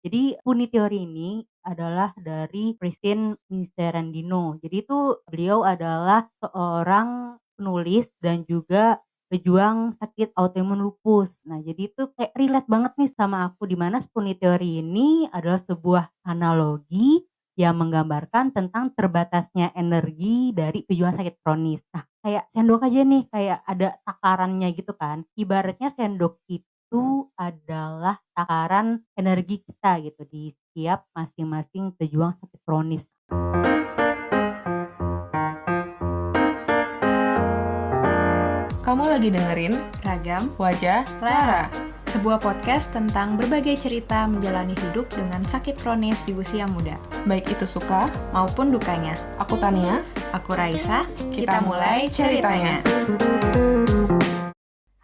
Jadi Puni teori ini adalah dari Christine Miserandino. Jadi itu beliau adalah seorang penulis dan juga pejuang sakit autoimun lupus. Nah, jadi itu kayak relate banget nih sama aku di mana Puni teori ini adalah sebuah analogi yang menggambarkan tentang terbatasnya energi dari pejuang sakit kronis. Nah, kayak sendok aja nih, kayak ada takarannya gitu kan. Ibaratnya sendok itu adalah takaran energi kita gitu di setiap masing-masing pejuang sakit kronis. Kamu lagi dengerin Ragam Wajah Lara. sebuah podcast tentang berbagai cerita menjalani hidup dengan sakit kronis di usia muda, Baik itu suka maupun dukanya. Aku Tania. Aku Raisa, Kita mulai ceritanya.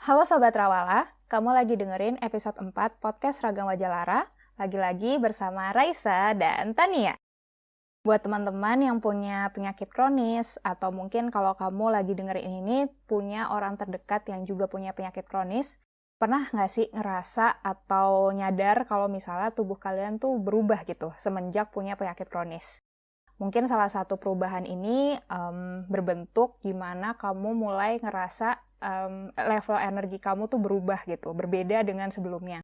Halo Sobat Rawala, kamu lagi dengerin episode 4 podcast Ragam Wajah Lara, lagi-lagi bersama Raisa dan Tania. Buat teman-teman yang punya penyakit kronis, atau mungkin kalau kamu lagi dengerin ini punya orang terdekat yang juga punya penyakit kronis, pernah nggak sih ngerasa atau nyadar kalau misalnya tubuh kalian tuh berubah gitu semenjak punya penyakit kronis? Mungkin salah satu perubahan ini berbentuk gimana kamu mulai ngerasa level energi kamu tuh berubah gitu, berbeda dengan sebelumnya.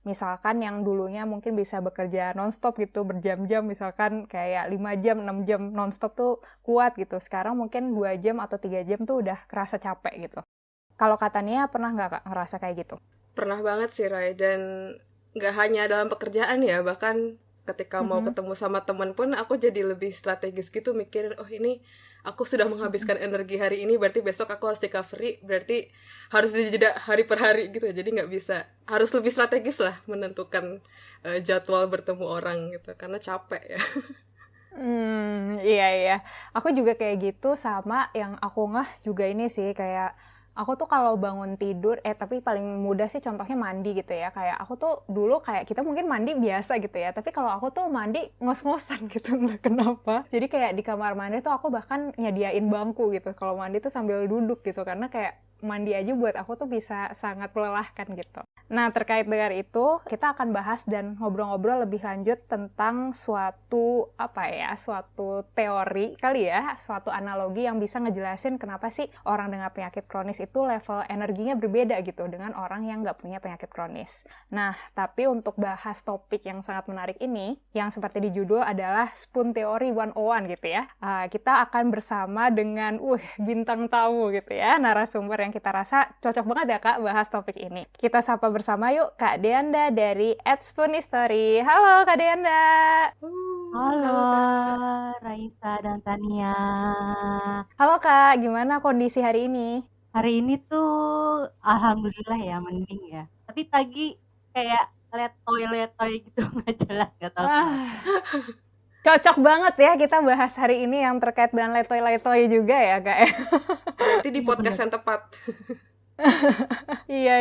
Misalkan yang dulunya mungkin bisa bekerja nonstop gitu, berjam-jam, misalkan kayak 5 jam, 6 jam nonstop tuh kuat gitu. Sekarang mungkin 2 jam atau 3 jam tuh udah kerasa capek gitu. Kalau katanya pernah nggak Kak, ngerasa kayak gitu? Pernah banget sih, Rai. Dan nggak hanya dalam pekerjaan ya, bahkan ketika mau ketemu sama teman pun aku jadi lebih strategis gitu mikirin, oh ini aku sudah menghabiskan energi hari ini, berarti besok aku harus recovery, berarti harus dijeda hari per hari gitu. Jadi nggak bisa, harus lebih strategis lah menentukan jadwal bertemu orang gitu, karena capek ya. Iya. Aku juga kayak gitu, sama yang aku ngeh juga ini sih, kayak aku tuh kalau bangun tidur, tapi paling mudah sih contohnya mandi gitu ya. Kayak aku tuh dulu kayak kita mungkin mandi biasa gitu ya, tapi kalau aku tuh mandi ngos-ngosan gitu, entah kenapa. Jadi kayak di kamar mandi tuh aku bahkan nyediain bangku gitu. Kalau mandi tuh sambil duduk gitu, karena kayak mandi aja buat aku tuh bisa sangat melelahkan gitu. Nah, terkait dengan itu, kita akan bahas dan ngobrol-ngobrol lebih lanjut tentang suatu teori kali ya, suatu analogi yang bisa ngejelasin kenapa sih orang dengan penyakit kronis itu level energinya berbeda gitu dengan orang yang nggak punya penyakit kronis. Nah, tapi untuk bahas topik yang sangat menarik ini, yang seperti di judul adalah Spoon Theory 101 gitu ya, kita akan bersama dengan bintang tamu gitu ya, narasumber yang kita rasa cocok banget ya Kak bahas topik ini. Kita sapa bersama yuk Kak Deanda dari @spoonistory. Halo Kak Deanda. Halo Raisa dan Tania. Halo Kak, gimana kondisi hari ini? Hari ini tuh alhamdulillah ya mending ya. Tapi pagi kayak letoy-letoy gitu nggak jelas, nggak tahu kenapa. Cocok banget ya kita bahas hari ini yang terkait dengan letoy-letoy juga ya Kak ya. Berarti di Iya, podcast bener. yang tepat. Iya.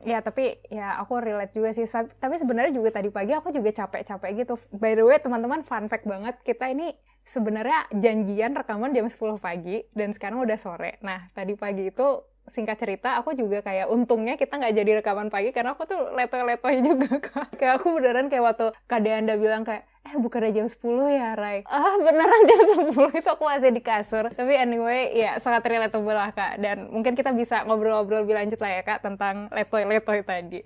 Ya tapi ya aku relate juga sih. Tapi sebenarnya juga tadi pagi aku juga capek-capek gitu. By the way teman-teman, fun fact banget, kita ini sebenarnya janjian rekaman jam 10 pagi dan sekarang udah sore. Nah tadi pagi itu singkat cerita aku juga kayak untungnya kita nggak jadi rekaman pagi karena aku tuh letoy-letoy juga Kak. Kayak aku beneran kayak waktu Kak Deanda bilang kayak bukannya jam 10 ya Rai? Beneran jam 10 itu aku masih di kasur. Tapi anyway ya sangat relatable lah Kak. Dan mungkin kita bisa ngobrol-ngobrol lebih lanjut lah ya Kak tentang letoy-letoy tadi.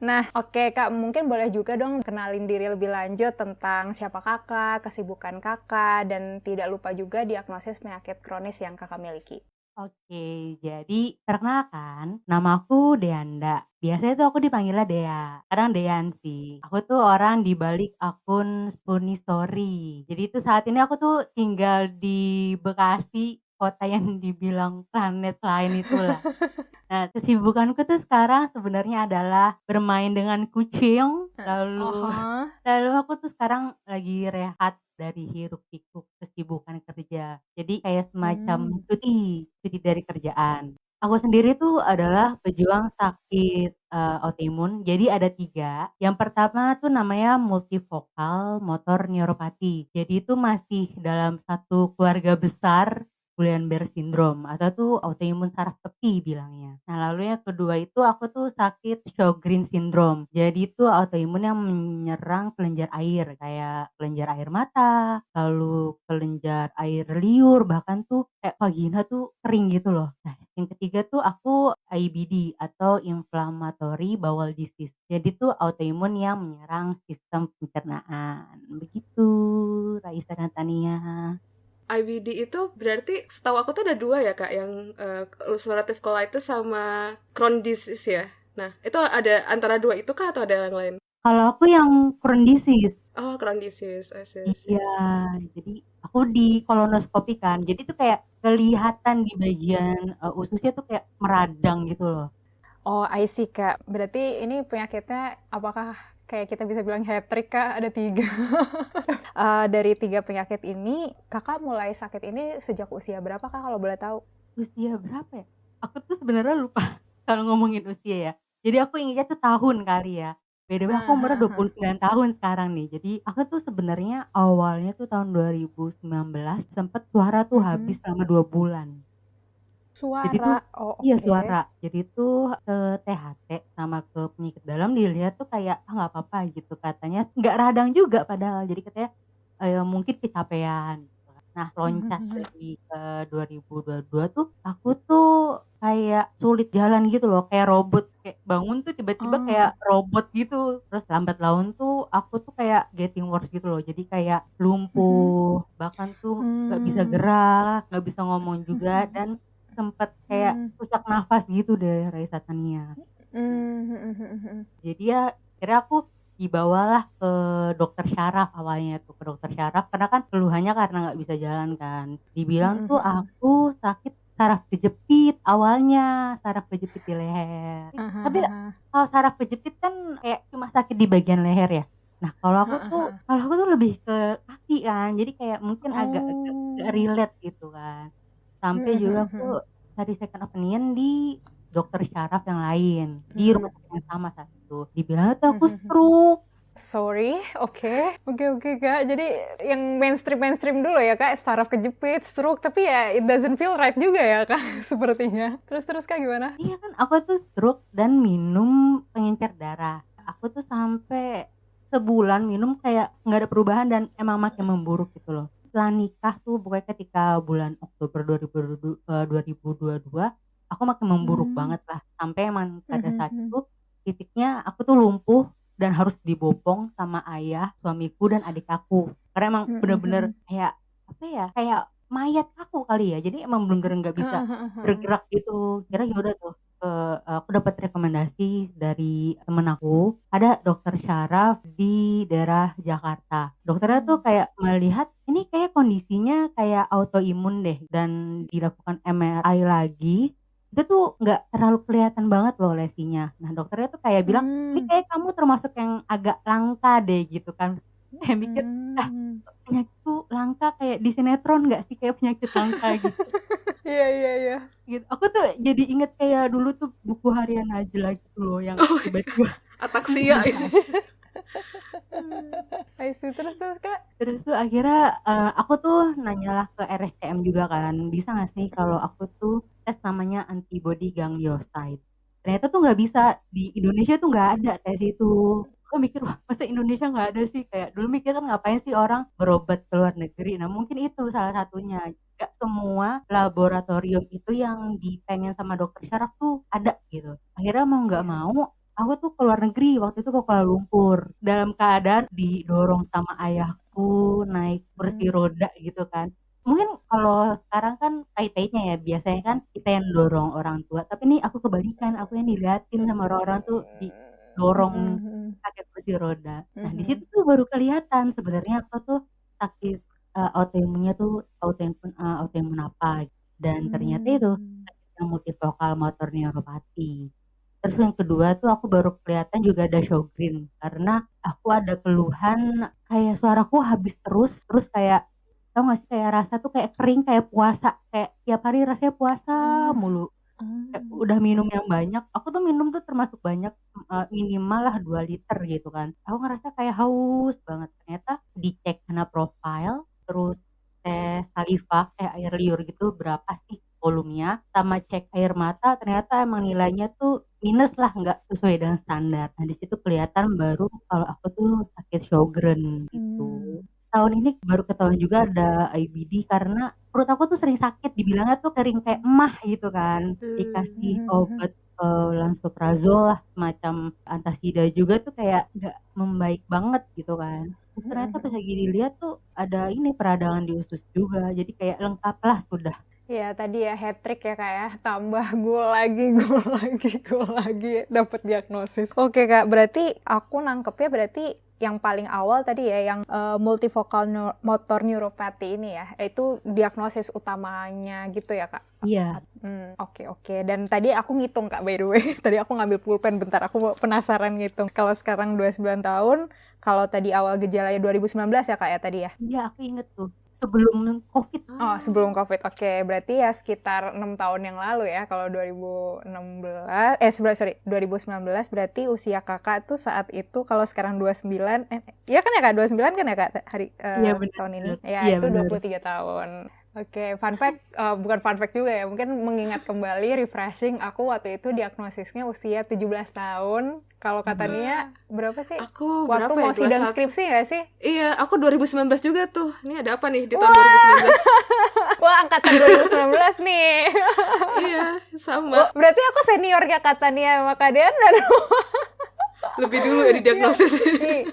Nah, oke Kak, mungkin boleh juga dong kenalin diri lebih lanjut tentang siapa Kakak, kesibukan Kakak, dan tidak lupa juga diagnosis penyakit kronis yang Kakak miliki. Oke, jadi perkenalkan, nama aku Deanda. Biasanya tuh aku dipanggilnya Dea, kadang Dean sih. Aku tuh orang di balik akun Spoonie Story. Jadi itu saat ini aku tuh tinggal di Bekasi, kota yang dibilang planet lain itulah. Nah, kesibukanku tuh sekarang sebenarnya adalah bermain dengan kucing, lalu aku tuh sekarang lagi rehat dari hiruk-pikuk kesibukan kerja. Jadi kayak semacam cuti dari kerjaan. Aku sendiri tuh adalah pejuang sakit, autoimun. Jadi ada 3. Yang pertama tuh namanya multifocal motor neuropathy. Jadi itu masih dalam satu keluarga besar Guillain-Barré syndrome atau tuh autoimun saraf tepi bilangnya. Nah, lalu yang kedua itu aku tuh sakit Sjogren syndrome. Jadi itu autoimun yang menyerang kelenjar air kayak kelenjar air mata, lalu kelenjar air liur, bahkan tuh kayak vagina tuh kering gitu loh. Nah, yang ketiga tuh aku IBD atau inflammatory bowel disease. Jadi tuh autoimun yang menyerang sistem pencernaan. Begitu, Raisa dan Tania. IBD itu berarti setahu aku tuh ada dua ya Kak, yang ulcerative colitis sama Crohn disease ya. Nah, itu ada antara dua itu Kak atau ada yang lain? Kalau aku yang Crohn disease. Oh, Crohn disease, I see, I see. Iya, jadi aku di kolonoskopi kan. Jadi tuh kayak kelihatan di bagian ususnya tuh kayak meradang gitu loh. Oh, I see, Kak. Berarti ini penyakitnya apakah kayak kita bisa bilang hat-trick, Kak? Ada 3. Dari 3 penyakit ini, Kakak mulai sakit ini sejak usia berapa, Kak, kalau boleh tahu? Usia berapa ya? Aku tuh sebenarnya lupa kalau ngomongin usia ya. Jadi aku ingatnya tuh tahun kali ya. BTW aku umurnya 29 tahun sekarang nih. Jadi aku tuh sebenarnya awalnya tuh tahun 2019 sempet suara tuh habis selama 2 bulan. Jadi tuh Suara. Oh, iya oke. suara. Jadi tuh ke THT sama ke penyakit dalam dilihat tuh kayak ah nggak apa-apa gitu katanya. Nggak radang juga padahal. Jadi katanya mungkin kecapean. Gitu kan. Nah loncat lagi ke 2022 tuh aku tuh kayak sulit jalan gitu loh. Kayak robot. Kayak bangun tuh tiba-tiba kayak robot gitu. Terus lambat laun tuh aku tuh kayak getting worse gitu loh. Jadi kayak lumpuh. Bahkan tuh nggak bisa gerak. Nggak bisa ngomong juga. Dan sempet kayak sesak nafas gitu deh Raisa Tania. Jadi ya akhirnya aku dibawalah ke dokter syaraf awalnya tuh, ke dokter syaraf karena kan keluhannya karena nggak bisa jalan kan. Dibilang tuh aku sakit saraf kejepit awalnya, saraf kejepit di leher. Tapi kalau saraf kejepit kan kayak cuma sakit di bagian leher ya. Nah kalau aku tuh lebih ke kaki kan, jadi kayak mungkin agak relate gitu kan. Sampai juga aku cari second opinion di dokter syaraf yang lain, di rumah sakit yang sama saat itu. Dibilangnya tuh aku stroke. Sorry, oke, Kak. Jadi yang mainstream dulu ya, Kak, saraf kejepit, stroke, tapi ya it doesn't feel right juga ya, Kak, sepertinya. Terus Kak gimana? Iya kan, aku tuh stroke dan minum pengencer darah. Aku tuh sampai sebulan minum kayak nggak ada perubahan dan emang makin memburuk gitu loh. Setelah nikah tuh pokoknya ketika bulan Oktober 2022, aku makin memburuk banget lah. Sampai emang pada saat itu titiknya aku tuh lumpuh dan harus dibopong sama ayah, suamiku dan adik aku. Karena emang bener-bener kayak apa ya? Kayak mayat aku kali ya. Jadi emang bener-bener nggak bisa bergerak gitu. Kira ya udah tuh aku dapat rekomendasi dari temen aku, ada dokter syaraf di daerah Jakarta. Dokternya tuh kayak melihat ini kayak kondisinya kayak autoimun deh dan dilakukan MRI lagi. Itu tuh nggak terlalu kelihatan banget loh lesinya. Nah dokternya tuh kayak bilang ini kayak kamu termasuk yang agak langka deh gitu kan. Saya mikir penyakit tuh langka kayak di sinetron nggak sih kayak penyakit langka gitu. Iya. Gitu. Aku tuh jadi inget kayak dulu tuh buku harian Najla gitu loh yang tiba-tiba Ataksia ini. I see. Terus Kak? Terus tuh akhirnya aku tuh nanyalah ke RSCM juga kan, bisa nggak sih kalau aku tuh tes namanya antibody ganglioside. Ternyata tuh nggak bisa, di Indonesia tuh nggak ada tes itu. Aku mikir wah masa Indonesia nggak ada sih, kayak dulu mikir kan ngapain sih orang berobat ke luar negeri. Nah mungkin itu salah satunya. Gak semua laboratorium itu yang dipengen sama dokter syaraf tuh ada gitu. Akhirnya mau nggak mau aku tuh ke luar negeri, waktu itu ke Kuala Lumpur. Dalam keadaan didorong sama ayahku naik kursi roda gitu kan. Mungkin kalau sekarang kan pahit-pahitnya ya, biasanya kan kita yang dorong orang tua. Tapi nih aku kebalikan, aku yang diliatin sama orang-orang tuh didorong pakai kursi roda. Nah di situ tuh baru kelihatan sebenarnya aku tuh sakit autoimunnya tuh autoimun apa. Dan ternyata itu sakit yang multivokal motor neuropati. Terus yang kedua tuh aku baru kelihatan juga ada Sjogren karena aku ada keluhan kayak suaraku habis terus kayak tau gak sih kayak rasa tuh kayak kering kayak puasa kayak tiap hari rasanya puasa mulu. Kayak udah minum yang banyak, aku tuh minum tuh termasuk banyak minimal lah 2 liter gitu kan. Aku ngerasa kayak haus banget. Ternyata dicek karena profile terus tes saliva, air liur gitu berapa sih volumenya, sama cek air mata ternyata emang nilainya tuh minus lah, nggak sesuai dengan standar. Nah di situ kelihatan baru kalau aku tuh sakit Sjogren gitu. Tahun ini baru ketahuan juga ada IBD karena perut aku tuh sering sakit, dibilangnya tuh kering kayak emah gitu kan. Dikasih obat lansoprazol lah, semacam antasida juga tuh kayak nggak membaik banget gitu kan. Terus ternyata pas lagi dilihat tuh ada ini peradangan di usus juga, jadi kayak lengkap lah sudah. Ya tadi ya hat trick ya kak ya, tambah gol lagi, gol lagi, gol lagi, dapat diagnosis. Oke kak, berarti aku nangkepnya berarti yang paling awal tadi ya, yang multifocal motor neuropathy ini ya, itu diagnosis utamanya gitu ya kak? Iya. Oke. Dan tadi aku ngitung kak, by the way. Tadi aku ngambil pulpen bentar, aku penasaran ngitung. Kalau sekarang 29 tahun, kalau tadi awal gejalanya 2019 ya kak ya tadi ya? Iya, aku inget tuh. Sebelum COVID. Oh, sebelum COVID. Oke, berarti ya sekitar 6 tahun yang lalu ya. Kalau 2019 berarti usia kakak tuh saat itu kalau sekarang 29, iya kan ya kak? 29 kan ya kak Iya, bener, tahun ini? bener. Ya, Iya, itu bener. 23 tahun. Oke, fun fact, bukan fun fact juga ya, mungkin mengingat kembali, refreshing, aku waktu itu diagnosisnya usia 17 tahun. Kalau kata Nia, berapa sih? Aku Waktu berapa ya? mau sidang 21. skripsi nggak sih? Iya, aku 2019 juga tuh. Ini ada apa nih di tahun 2019? Wah, angkatan 2019 nih. Iya, sama. Berarti aku seniornya kata Nia sama Kak Diana dong. Lebih dulu ya didiagnosis.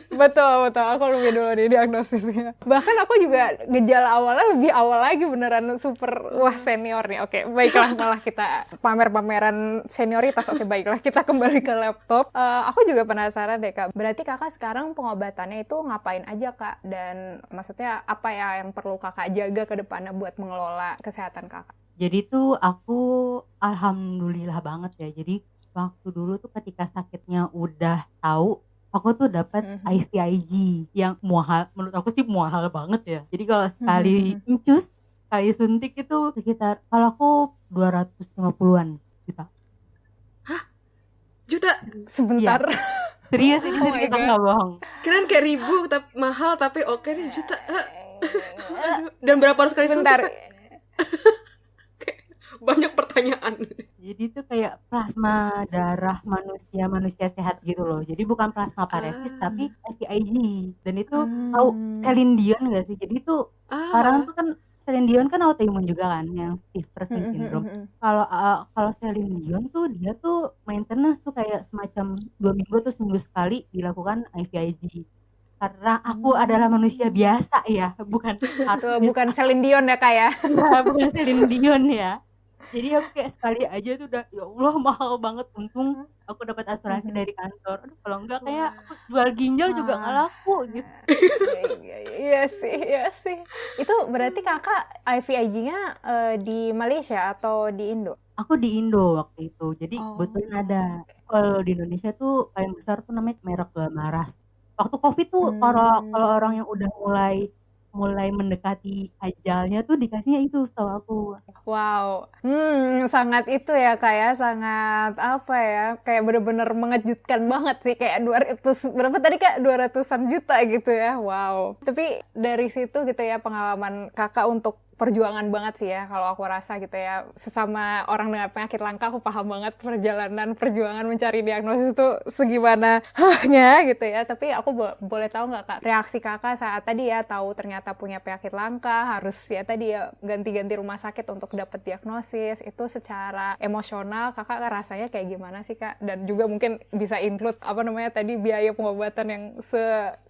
Betul, aku lebih dulu di diagnosisnya. Bahkan aku juga gejala awalnya lebih awal lagi, beneran super, wah senior nih. Oke, baiklah, malah kita pamer-pameran senioritas. Oke, baiklah, kita kembali ke laptop. Aku juga penasaran deh kak, berarti kakak sekarang pengobatannya itu ngapain aja kak? Dan maksudnya apa ya yang perlu kakak jaga ke depannya buat mengelola kesehatan kakak? Jadi tuh aku alhamdulillah banget ya. Jadi waktu dulu tuh ketika sakitnya udah tahu, aku tuh dapat IVIG yang mahal, menurut aku sih mahal banget ya. Jadi kalau sekali incus, sekali suntik itu sekitar, kalau aku 250-an juta. Juta. Sebentar. Serius ini Oh my kita God. nggak bohong. Kirain kayak ribu tapi mahal tapi oke nih juta. Aduh. Dan berapa harus kali suntik? Bentar. Kayak banyak pertanyaan. Jadi itu kayak plasma darah manusia sehat gitu loh. Jadi bukan plasma paresis tapi IVIG. Dan itu tahu Celine Dion nggak sih? Jadi itu sekarang tuh kan Celine Dion kan autoimun juga kan, yang stiff person syndrome. Kalau Celine Dion tuh dia tuh maintenance tuh kayak semacam 2 minggu atau seminggu sekali dilakukan IVIG. Karena aku adalah manusia biasa ya, bukan Tuh, bukan Celine Dion ya kak ya? bukan Celine Dion ya. Jadi aku kayak sekali aja tuh udah ya Allah mahal banget. Untung aku dapat asuransi dari kantor. Aduh, kalau enggak kayak aku jual ginjal juga nggak laku gitu. Iya sih. Itu berarti kakak IVIG-nya di Malaysia atau di Indo? Aku di Indo waktu itu. Jadi kebetulan ada. Kalau di Indonesia tuh paling besar tuh namanya merek Gamaras. Waktu COVID tuh kalau orang yang udah mulai mendekati ajalnya tuh dikasihnya itu, setahu aku. Wow, sangat itu ya kak ya, sangat apa ya, kayak bener-bener mengejutkan banget sih, kayak 200, berapa tadi kak, 200-an juta gitu ya, wow. Tapi dari situ gitu ya, pengalaman kakak untuk perjuangan banget sih ya, kalau aku rasa gitu ya, sesama orang dengan penyakit langka aku paham banget perjuangan mencari diagnosis itu segimana hanya gitu ya. Tapi aku boleh tahu nggak kak reaksi kakak saat tadi ya tahu ternyata punya penyakit langka, harus ya tadi ya ganti-ganti rumah sakit untuk dapat diagnosis, itu secara emosional kakak rasanya kayak gimana sih kak? Dan juga mungkin bisa include apa namanya tadi biaya pengobatan yang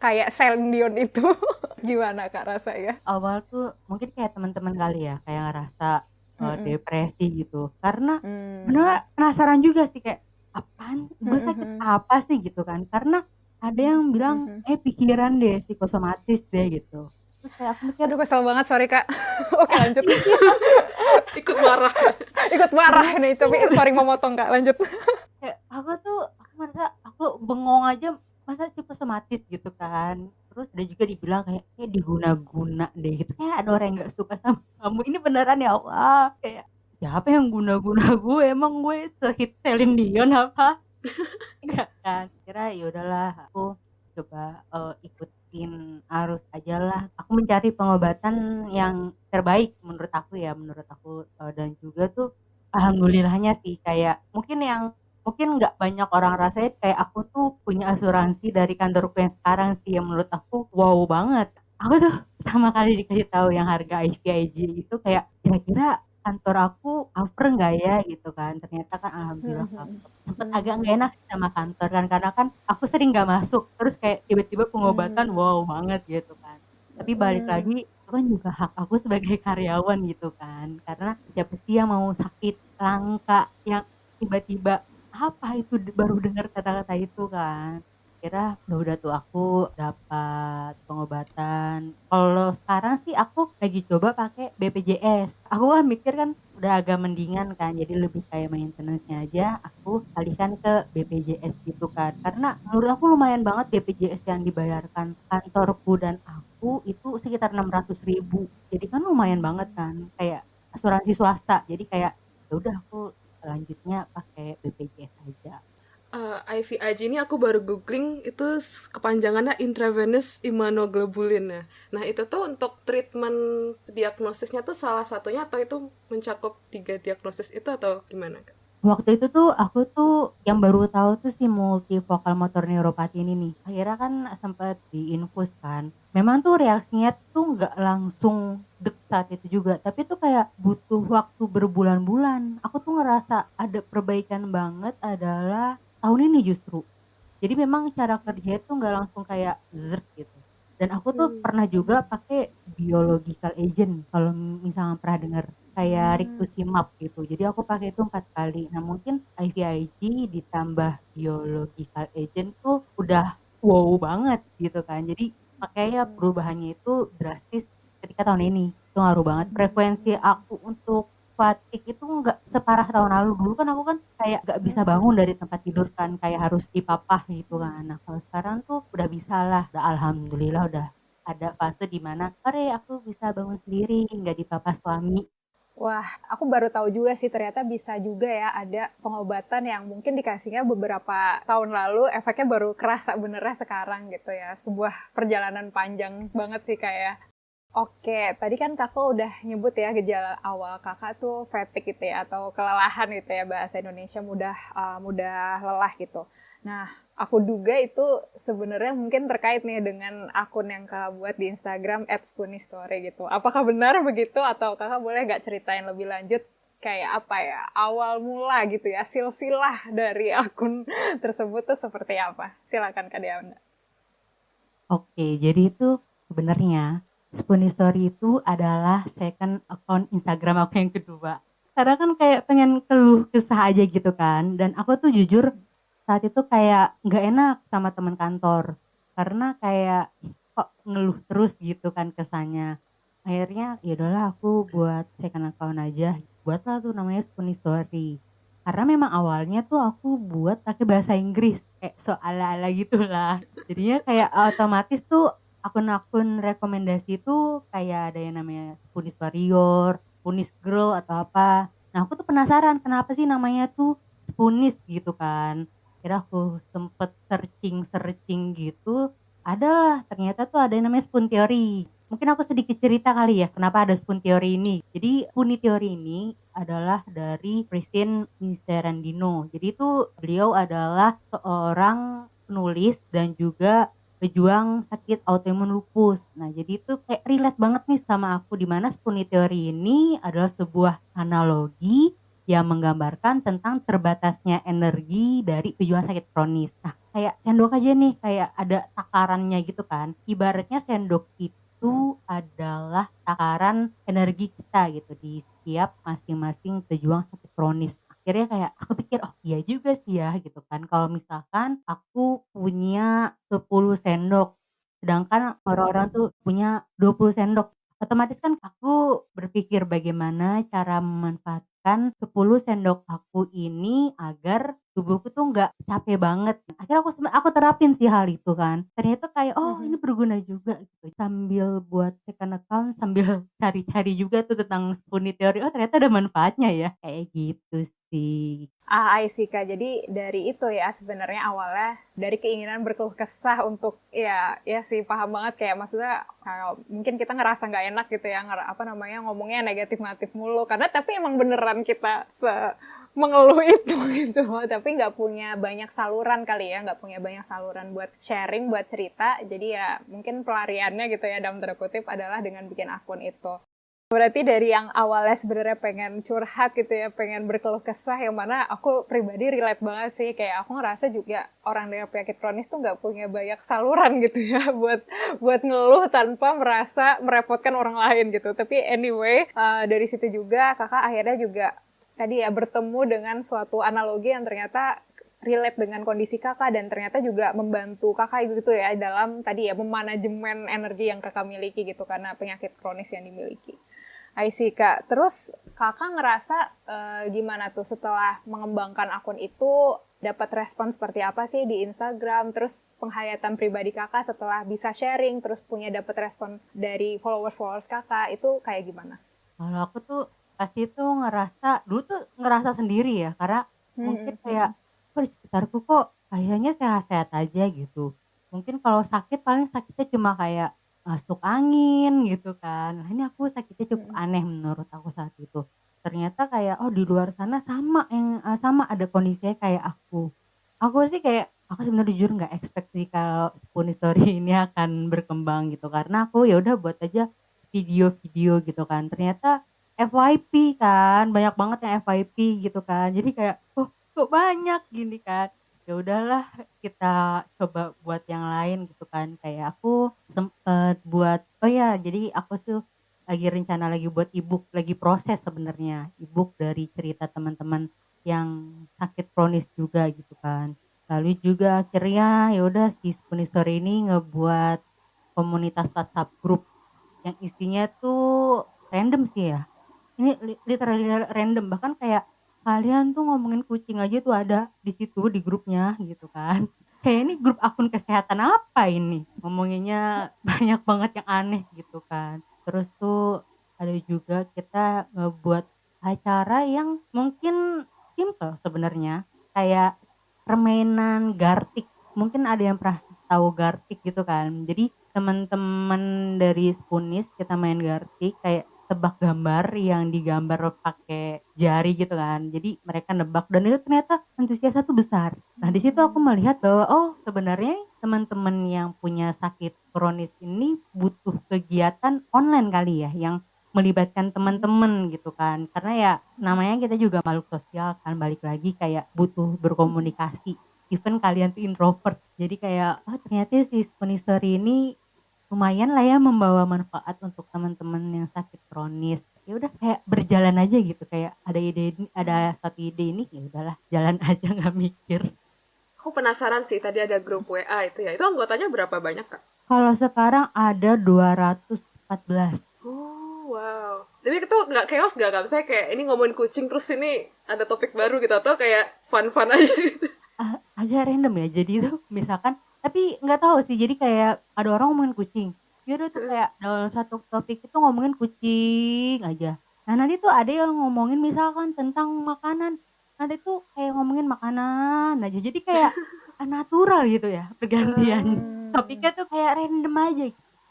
kayak Celine Dion itu gimana kak rasanya? Awal tuh mungkin kayak teman-teman kali ya, kayak ngerasa depresi gitu. Karena bener penasaran juga sih kayak apaan, gue sakit apa sih gitu kan. Karena ada yang bilang pikiran deh, psikosomatis deh gitu. Terus kayak aku mikir, Aduh kesel banget, sorry kak. Oke lanjut. Ikut marah. Ikut marah nih, tapi sorry mau motong kak, lanjut. kayak aku merasa aku bengong aja, masa psikosomatis gitu kan. Terus ada juga dibilang kayak diguna-guna deh gitu, kayak ada orang yang nggak suka sama kamu. Ini beneran ya Allah, kayak siapa yang guna-guna gue, emang gue sehit Celine Dion apa? Enggak kan, kira ya udahlah aku coba, ikutin arus ajalah. Aku mencari pengobatan yang terbaik menurut aku, dan juga tuh alhamdulillahnya sih kayak mungkin nggak banyak orang rasain kayak aku tuh punya asuransi dari kantorku yang sekarang sih yang menurut aku wow banget. Aku tuh pertama kali dikasih tahu yang harga IVIG itu kayak kira-kira kantor aku cover nggak ya gitu kan, ternyata kan alhamdulillah cover. Sempet agak nggak enak sih sama kantor kan, karena kan aku sering nggak masuk, terus kayak tiba-tiba pengobatan wow banget gitu kan. Tapi balik lagi, itu kan juga hak aku sebagai karyawan gitu kan, karena siapa sih yang mau sakit langka yang tiba-tiba apa itu baru dengar kata-kata itu kan. Kira udah tuh aku dapat pengobatan. Kalau sekarang sih aku lagi coba pakai BPJS. Aku kan mikir kan udah agak mendingan kan, jadi lebih kayak maintenance-nya aja aku alihkan ke BPJS gitu kan. Karena menurut aku lumayan banget BPJS yang dibayarkan kantorku dan aku itu sekitar 600.000. Jadi kan lumayan banget kan, kayak asuransi swasta. Jadi kayak ya udah aku selanjutnya pakai BPJS aja. IVIG ini aku baru googling itu kepanjangannya intravenous immunoglobulin ya. Nah itu tuh untuk treatment diagnosisnya tuh salah satunya atau itu mencakup 3 diagnosis itu atau gimana Kak? Waktu itu tuh aku tuh yang baru tahu tuh si multifocal motor neuropathy ini nih. Akhirnya kan sempat diinfus kan. Memang tuh reaksinya tuh nggak langsung saat itu juga, tapi tuh kayak butuh waktu berbulan-bulan. Aku tuh ngerasa ada perbaikan banget adalah tahun ini justru. Jadi memang cara kerja itu nggak langsung kayak zert gitu. Dan aku tuh pernah juga pakai biological agent kalau misalnya pernah dengar kayak rituximab gitu. Jadi aku pakai itu 4 kali. Nah mungkin IVIG ditambah biological agent tuh udah wow banget gitu kan. Jadi makanya perubahannya itu drastis ketika tahun ini. Itu ngaruh banget. Frekuensi aku untuk fatigue itu nggak separah tahun lalu. Dulu kan aku kan kayak nggak bisa bangun dari tempat tidur kan, kayak harus dipapah gitu kan. Nah kalau sekarang tuh udah bisa lah, udah alhamdulillah udah ada fase di mana, "Ore aku bisa bangun sendiri, nggak dipapah suami." Wah, aku baru tahu juga sih ternyata bisa juga ya ada pengobatan yang mungkin dikasihnya beberapa tahun lalu, efeknya baru kerasa benernya sekarang gitu ya. Sebuah perjalanan panjang banget sih kayak. Oke, tadi kan kakak udah nyebut ya gejala awal kakak tuh fatigue gitu ya, atau kelelahan gitu ya, bahasa Indonesia mudah lelah gitu. Nah, aku duga itu sebenarnya mungkin terkait nih dengan akun yang kakak buat di Instagram @spunistory gitu. Apakah benar begitu atau kakak boleh nggak ceritain lebih lanjut kayak apa ya, awal mula gitu ya, silsilah dari akun tersebut tuh seperti apa? Silakan Kak Deanda. Oke, jadi itu sebenarnya Spoonie Story itu adalah second account Instagram aku yang kedua. Karena kan kayak pengen keluh kesah aja gitu kan. Dan aku tuh jujur saat itu kayak nggak enak sama teman kantor. Karena kayak kok ngeluh terus gitu kan kesannya. Akhirnya ya udahlah aku buat second account aja. Buatlah tuh namanya Spoonie Story. Karena memang awalnya tuh aku buat pakai bahasa Inggris, kayak so ala-ala gitulah. Jadinya kayak otomatis tuh akun-akun rekomendasi itu kayak ada yang namanya Punis Warrior, Punis Girl atau apa. Nah aku tuh penasaran kenapa sih namanya tuh Punis gitu kan. Kira aku sempet searching gitu, adalah ternyata tuh ada yang namanya Spoon Theory. Mungkin aku sedikit cerita kali ya kenapa ada Spoon Theory ini. Jadi Spoonie Theory ini adalah dari Christine Miserandino. Jadi itu beliau adalah seorang penulis dan juga pejuang sakit autoimun lupus. Nah, jadi itu kayak relate banget nih sama aku di mana Spoonie Theory ini adalah sebuah analogi yang menggambarkan tentang terbatasnya energi dari pejuang sakit kronis. Nah, kayak sendok aja nih, kayak ada takarannya gitu kan. Ibaratnya sendok itu adalah takaran energi kita gitu di setiap masing-masing pejuang sakit kronis. Akhirnya kayak aku pikir, oh iya juga sih ya gitu kan. Kalau misalkan aku punya 10 sendok, sedangkan orang-orang tuh punya 20 sendok. Otomatis kan aku berpikir bagaimana cara memanfaatkan 10 sendok aku ini agar tubuhku tuh nggak capek banget. Akhirnya aku terapin sih hal itu kan. Ternyata kayak oh ini berguna juga gitu. Sambil buat second account sambil cari-cari juga tuh tentang Spoonie Theory. Oh ternyata ada manfaatnya ya. Kayak gitu sih. I see Kak. Jadi dari itu ya sebenarnya awalnya dari keinginan berkeluh kesah untuk ya sih paham banget kayak maksudnya kayak mungkin kita ngerasa nggak enak gitu ya ngomongnya negatif mulu karena tapi emang beneran kita mengeluh itu gitu loh tapi nggak punya banyak saluran kali ya nggak punya banyak saluran buat sharing buat cerita jadi ya mungkin pelariannya gitu ya dalam tanda kutip adalah dengan bikin akun itu. Berarti dari yang awalnya sebenarnya pengen curhat gitu ya, pengen berkeluh kesah, yang mana aku pribadi relate banget sih. Kayak aku ngerasa juga orang dengan penyakit kronis tuh nggak punya banyak saluran gitu ya buat ngeluh tanpa merasa merepotkan orang lain gitu. Tapi anyway, dari situ juga kakak akhirnya juga tadi ya bertemu dengan suatu analogi yang ternyata relate dengan kondisi kakak dan ternyata juga membantu kakak gitu ya dalam tadi ya memanajemen energi yang kakak miliki gitu karena penyakit kronis yang dimiliki. I see Kak. Terus kakak ngerasa gimana tuh setelah mengembangkan akun itu dapat respon seperti apa sih di Instagram? Terus penghayatan pribadi kakak setelah bisa sharing terus punya dapat respon dari followers kakak itu kayak gimana? Kalau aku tuh pasti tuh dulu tuh ngerasa sendiri ya karena mungkin kayak kok di sekitarku kok kayaknya sehat-sehat aja gitu. Mungkin kalau sakit paling sakitnya cuma kayak masuk angin gitu kan. Nah ini aku sakitnya cukup aneh menurut aku saat itu. Ternyata kayak oh di luar sana sama ada kondisinya kayak aku. Aku sih kayak aku sebenarnya jujur nggak expect sih kalau Spoonie Story ini akan berkembang gitu karena aku ya udah buat aja video-video gitu kan. Ternyata FYP kan, banyak banget yang FYP gitu kan. Jadi kayak, "Oh, kok banyak?" Gini kan. Ya udahlah kita coba buat yang lain gitu kan. Kayak aku sempet buat oh ya, jadi aku tuh lagi rencana lagi buat ebook, lagi proses sebenarnya. Ebook dari cerita teman-teman yang sakit kronis juga gitu kan. Lalu juga akhirnya ya udah si Spoonie Story ini ngebuat komunitas WhatsApp grup yang isinya tuh random sih ya. Ini literally random, bahkan kayak kalian tuh ngomongin kucing aja tuh ada di situ di grupnya gitu kan. Kayak ini grup akun kesehatan apa ini? Ngomonginnya banyak banget yang aneh gitu kan. Terus tuh ada juga kita ngebuat acara yang mungkin simple sebenarnya, kayak permainan Gartic. Mungkin ada yang pernah tahu Gartic gitu kan. Jadi teman-teman dari Spoonis kita main Gartic kayak tebak gambar yang digambar pakai jari gitu kan. Jadi mereka nebak dan itu ternyata antusiasnya tuh besar. Nah, di situ aku melihat bahwa oh, sebenarnya teman-teman yang punya sakit kronis ini butuh kegiatan online kali ya yang melibatkan teman-teman gitu kan. Karena ya namanya kita juga makhluk sosial kan balik lagi kayak butuh berkomunikasi. Even kalian tuh introvert. Jadi kayak oh ternyata si Spoonie Story ini lumayan lah ya membawa manfaat untuk teman-teman yang sakit kronis. Ya udah kayak berjalan aja gitu kayak ada suatu ide ini ya udahlah jalan aja nggak mikir. Aku penasaran sih, tadi ada grup WA itu ya. Itu anggotanya berapa banyak, Kak? Kalau sekarang ada 214. Oh, wow. Tapi itu nggak chaos nggak, Kak? Misalnya kayak ini ngomongin kucing, terus ini ada topik baru gitu, atau kayak fun-fun aja gitu? Agak random ya. Jadi itu misalkan tapi nggak tahu sih. Jadi kayak ada orang ngomongin kucing. Ya udah tuh kayak dalam satu topik itu ngomongin kucing aja. Nah nanti tuh ada yang ngomongin misalkan tentang makanan. Nanti tuh kayak ngomongin makanan aja. Jadi kayak natural gitu ya pergantian. Topiknya tuh kayak random aja.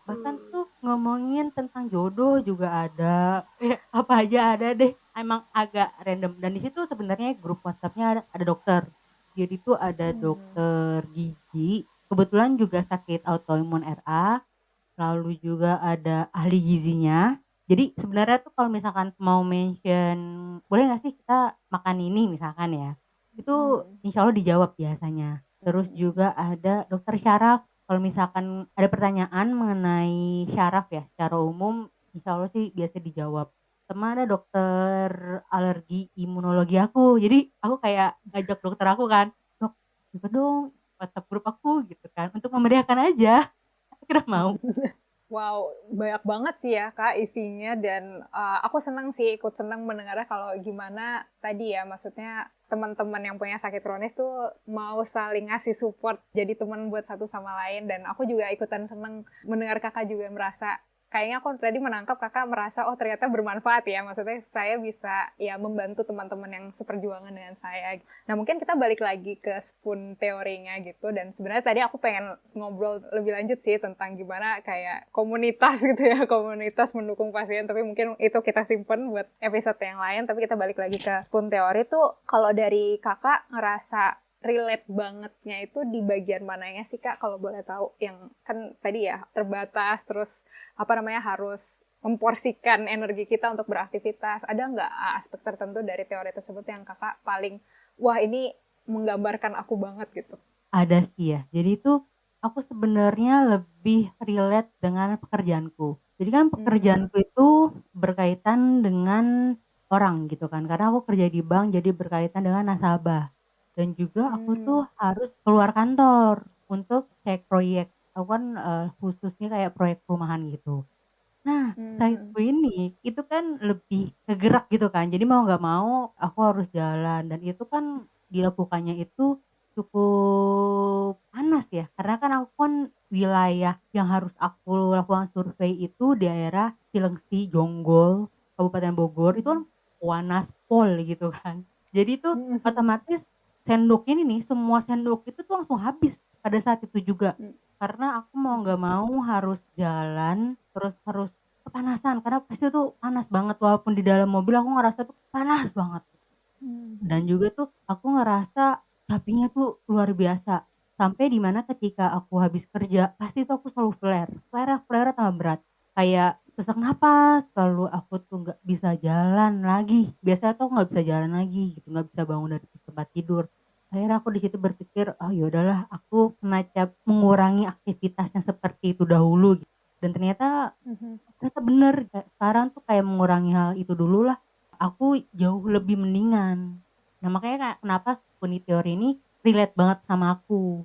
Bahkan tuh ngomongin tentang jodoh juga ada. Apa aja ada deh. Emang agak random. Dan di situ sebenarnya grup WhatsApp-nya ada dokter. Jadi tuh ada dokter gigi. Kebetulan juga sakit autoimun RA. Lalu juga ada ahli gizinya. Jadi sebenarnya tuh kalau misalkan mau mention, boleh nggak sih kita makan ini misalkan ya, itu insya Allah dijawab biasanya. Terus juga ada dokter syaraf, kalau misalkan ada pertanyaan mengenai syaraf ya secara umum, insya Allah sih biasa dijawab. Sama ada dokter alergi imunologi aku, jadi aku kayak ngajak dokter aku kan, dok ikut dong WhatsApp grup aku gitu kan, untuk memeriahkan aja. Kira mau. Wow, banyak banget sih ya Kak isinya dan aku senang sih ikut senang mendengarnya kalau gimana tadi ya maksudnya teman-teman yang punya sakit kronis tuh mau saling ngasih support jadi teman buat satu sama lain dan aku juga ikutan senang mendengar Kakak juga merasa kayaknya aku tadi menangkap kakak merasa oh ternyata bermanfaat ya, maksudnya saya bisa ya membantu teman-teman yang seperjuangan dengan saya. Nah mungkin kita balik lagi ke spoon teorinya gitu, dan sebenarnya tadi aku pengen ngobrol lebih lanjut sih tentang gimana kayak komunitas gitu ya, komunitas mendukung pasien, tapi mungkin itu kita simpen buat episode yang lain. Tapi kita balik lagi ke spoon teori tuh, kalau dari kakak ngerasa relate bangetnya itu di bagian mananya sih Kak, kalau boleh tahu? Yang kan tadi ya terbatas, terus harus memporsikan energi kita untuk beraktivitas. Ada nggak aspek tertentu dari teori tersebut yang kakak paling, wah ini menggambarkan aku banget gitu? Ada sih ya. Jadi itu aku sebenarnya lebih relate dengan pekerjaanku. Jadi kan pekerjaanku itu berkaitan dengan orang gitu kan. Karena aku kerja di bank, jadi berkaitan dengan nasabah. Dan juga aku tuh harus keluar kantor untuk cek proyek. Aku kan khususnya kayak proyek perumahan gitu. Nah, side-ku ini itu kan lebih kegerak gitu kan. Jadi mau nggak mau aku harus jalan, dan itu kan dilakukannya itu cukup panas ya. Karena kan aku kan wilayah yang harus aku lakukan survei itu daerah Cilengsi, Jonggol, Kabupaten Bogor. Itu kan panas pol gitu kan. Jadi itu otomatis sendoknya ini nih, semua sendok itu tuh langsung habis pada saat itu juga. Karena aku mau nggak mau harus jalan, terus harus kepanasan, karena pasti tuh panas banget, walaupun di dalam mobil aku ngerasa tuh panas banget. Dan juga tuh aku ngerasa capeknya tuh luar biasa. Sampai di mana ketika aku habis kerja, pasti tuh aku selalu flare tambah berat. Kayak sesak napas, lalu aku tuh nggak bisa jalan lagi. Biasanya tuh nggak bisa jalan lagi gitu, nggak bisa bangun dari tempat tidur. Akhirnya aku di situ berpikir, oh ya udahlah, aku semacam mengurangi aktivitasnya seperti itu dahulu gitu. Dan ternyata bener, kayak sekarang tuh kayak mengurangi hal itu dulu lah, aku jauh lebih mendingan. Nah makanya kayak kenapa Spoonie teori ini relate banget sama aku.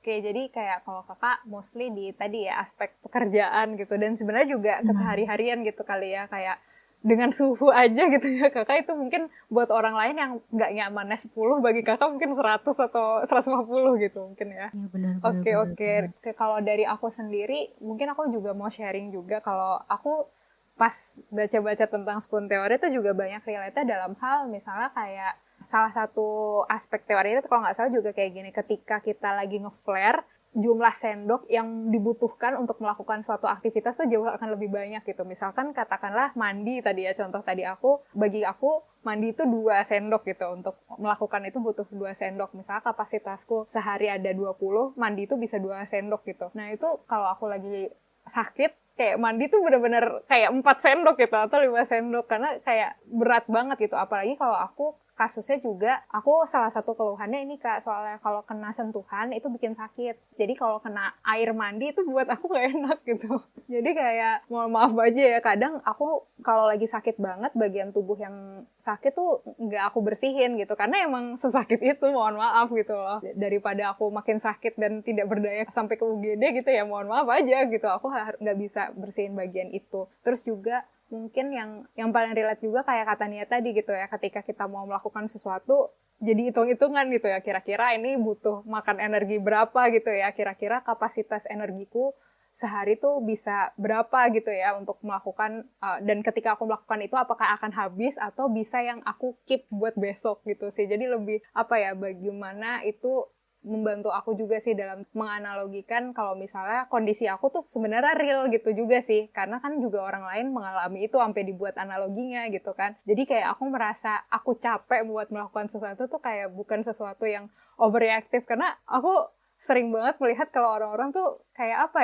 Oke, jadi kayak kalau kakak mostly di tadi ya aspek pekerjaan gitu, dan sebenarnya juga kesehari-harian gitu kali ya, kayak dengan suhu aja gitu ya kakak, itu mungkin buat orang lain yang nggak nyamannya 10, bagi kakak mungkin 100 atau 150 gitu mungkin ya. Iya benar. Oke. Kalau dari aku sendiri, mungkin aku juga mau sharing juga. Kalau aku pas baca-baca tentang spoon teori itu juga banyak relate dalam hal misalnya kayak salah satu aspek teori itu kalau nggak salah juga kayak gini, ketika kita lagi nge-flare, jumlah sendok yang dibutuhkan untuk melakukan suatu aktivitas tuh jauh akan lebih banyak gitu. Misalkan katakanlah mandi tadi ya, contoh tadi bagi aku mandi itu 2 sendok gitu, untuk melakukan itu butuh 2 sendok. Misalnya kapasitasku sehari ada 20, mandi itu bisa 2 sendok gitu. Nah itu kalau aku lagi sakit, kayak mandi tuh bener-bener kayak 4 sendok gitu atau 5 sendok, karena kayak berat banget gitu. Apalagi kalau aku kasusnya juga, aku salah satu keluhannya ini Kak, soalnya kalau kena sentuhan itu bikin sakit. Jadi kalau kena air mandi itu buat aku gak enak gitu. Jadi kayak mohon maaf aja ya, kadang aku kalau lagi sakit banget, bagian tubuh yang sakit tuh nggak aku bersihin gitu, karena emang sesakit itu, mohon maaf gitu loh. Daripada aku makin sakit dan tidak berdaya sampai ke UGD gitu ya, mohon maaf aja gitu, aku nggak bisa bersihin bagian itu. Terus juga mungkin yang paling relate juga kayak kata Nia tadi gitu ya, ketika kita mau melakukan sesuatu jadi hitung-hitungan gitu ya, kira-kira ini butuh makan energi berapa gitu ya, kira-kira kapasitas energiku sehari tuh bisa berapa gitu ya untuk melakukan, dan ketika aku melakukan itu apakah akan habis atau bisa yang aku keep buat besok gitu sih. Jadi lebih bagaimana itu membantu aku juga sih dalam menganalogikan kalau misalnya kondisi aku tuh sebenarnya real gitu juga sih, karena kan juga orang lain mengalami itu sampai dibuat analoginya gitu kan. Jadi kayak aku merasa aku capek buat melakukan sesuatu tuh kayak bukan sesuatu yang overreaktif, karena aku sering banget melihat kalau orang-orang tuh kayak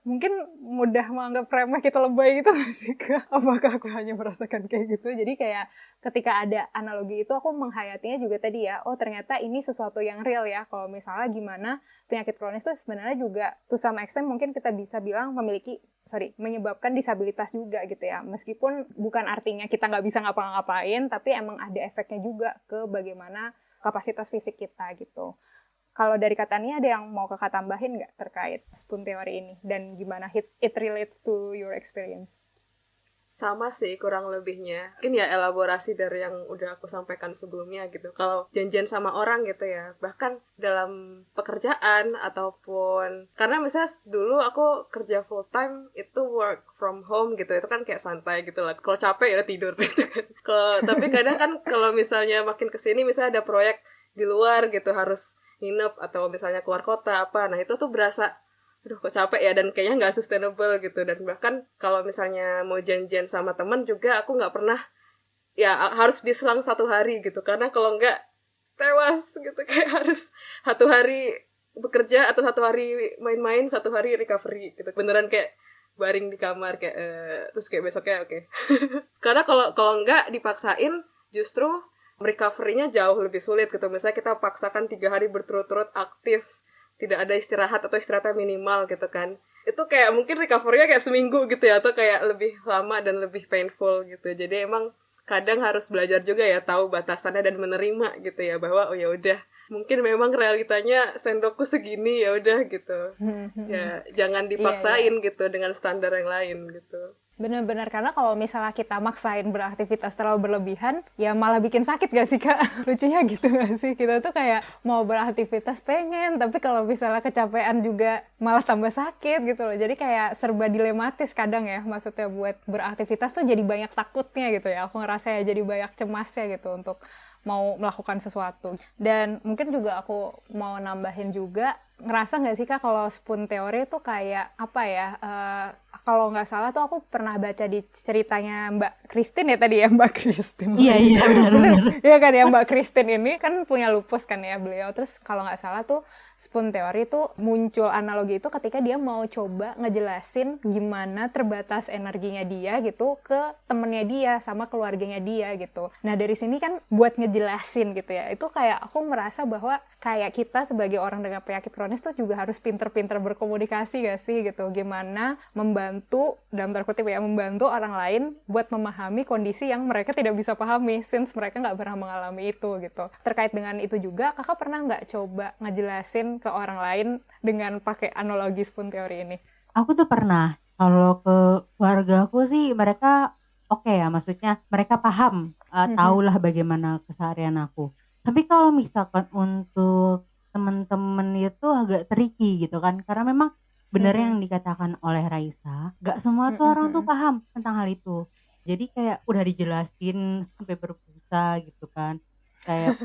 mungkin mudah menganggap remeh kita lebay gitu gak sih Kak? Apakah aku hanya merasakan kayak gitu? Jadi kayak ketika ada analogi itu aku menghayatinya juga tadi ya, oh ternyata ini sesuatu yang real ya, kalau misalnya gimana penyakit kronis itu sebenarnya juga to some extent mungkin kita bisa bilang menyebabkan disabilitas juga gitu ya, meskipun bukan artinya kita nggak bisa ngapa-ngapain, tapi emang ada efeknya juga ke bagaimana kapasitas fisik kita gitu. Kalau dari katanya ada yang mau kakak tambahin nggak terkait spoon teori ini dan gimana it relates to your experience? Sama sih kurang lebihnya. Mungkin ya elaborasi dari yang udah aku sampaikan sebelumnya gitu. Kalau janjian sama orang gitu ya, bahkan dalam pekerjaan ataupun karena misalnya dulu aku kerja full time itu work from home gitu. Itu kan kayak santai gitu lah. Kalau capek ya tidur gitu kan. Tapi kadang kan kalau misalnya makin kesini misalnya ada proyek di luar gitu harus nginep atau misalnya keluar kota apa. Nah, itu tuh berasa aduh kok capek ya dan kayaknya nggak sustainable gitu. Dan bahkan kalau misalnya mau janjian sama temen juga aku nggak pernah ya harus diselang 1 hari gitu karena kalau nggak tewas gitu kayak harus 1 hari bekerja atau 1 hari main-main 1 hari recovery gitu beneran kayak baring di kamar kayak terus kayak besoknya oke. Karena kalau nggak dipaksain justru recovery-nya jauh lebih sulit gitu. Misalnya kita paksakan 3 hari berturut-turut aktif tidak ada istirahat atau istirahatnya minimal gitu kan. Itu kayak mungkin recovery-nya kayak seminggu gitu ya atau kayak lebih lama dan lebih painful gitu. Jadi emang kadang harus belajar juga ya tahu batasannya dan menerima gitu ya bahwa oh ya udah mungkin memang realitanya sendokku segini ya udah gitu. Ya jangan dipaksain gitu dengan standar yang lain gitu. Benar-benar, karena kalau misalnya kita maksain beraktivitas terlalu berlebihan, ya malah bikin sakit gak sih, Kak? Lucunya gitu gak sih? Kita tuh kayak mau beraktivitas pengen, tapi kalau misalnya kecapean juga malah tambah sakit gitu loh. Jadi kayak serba dilematis kadang ya, maksudnya buat beraktivitas tuh jadi banyak takutnya gitu ya. Aku ngerasa ya jadi banyak cemasnya gitu untuk mau melakukan sesuatu. Dan mungkin juga aku mau nambahin juga, ngerasa nggak sih Kak kalau spoon teori itu kayak apa ya, kalau nggak salah tuh aku pernah baca di ceritanya Mbak Christine ya tadi ya, Mbak Christine. Iya benar. Iya kan ya, Mbak Christine ini kan punya lupus kan ya beliau. Terus kalau nggak salah tuh spoon teori itu muncul analogi itu ketika dia mau coba ngejelasin gimana terbatas energinya dia gitu ke temennya dia sama keluarganya dia gitu. Nah dari sini kan buat ngejelasin gitu ya, itu kayak aku merasa bahwa kayak kita sebagai orang dengan penyakit kronis tuh juga harus pinter-pinter berkomunikasi gak sih gitu. Gimana membantu, dalam tanda kutip ya, membantu orang lain buat memahami kondisi yang mereka tidak bisa pahami since mereka nggak pernah mengalami itu gitu. Terkait dengan itu juga, kakak pernah nggak coba ngejelasin ke orang lain dengan pakai analogi spoon teori ini? Aku tuh pernah, kalau ke keluarga aku sih mereka oke ya, maksudnya mereka paham, tahulah bagaimana keseharian aku. Tapi kalau misalkan untuk temen-temen itu agak tricky gitu kan, karena memang bener yang dikatakan oleh Raisa, gak semua tuh orang tuh paham tentang hal itu. Jadi kayak udah dijelasin sampai berbusa gitu kan, kayak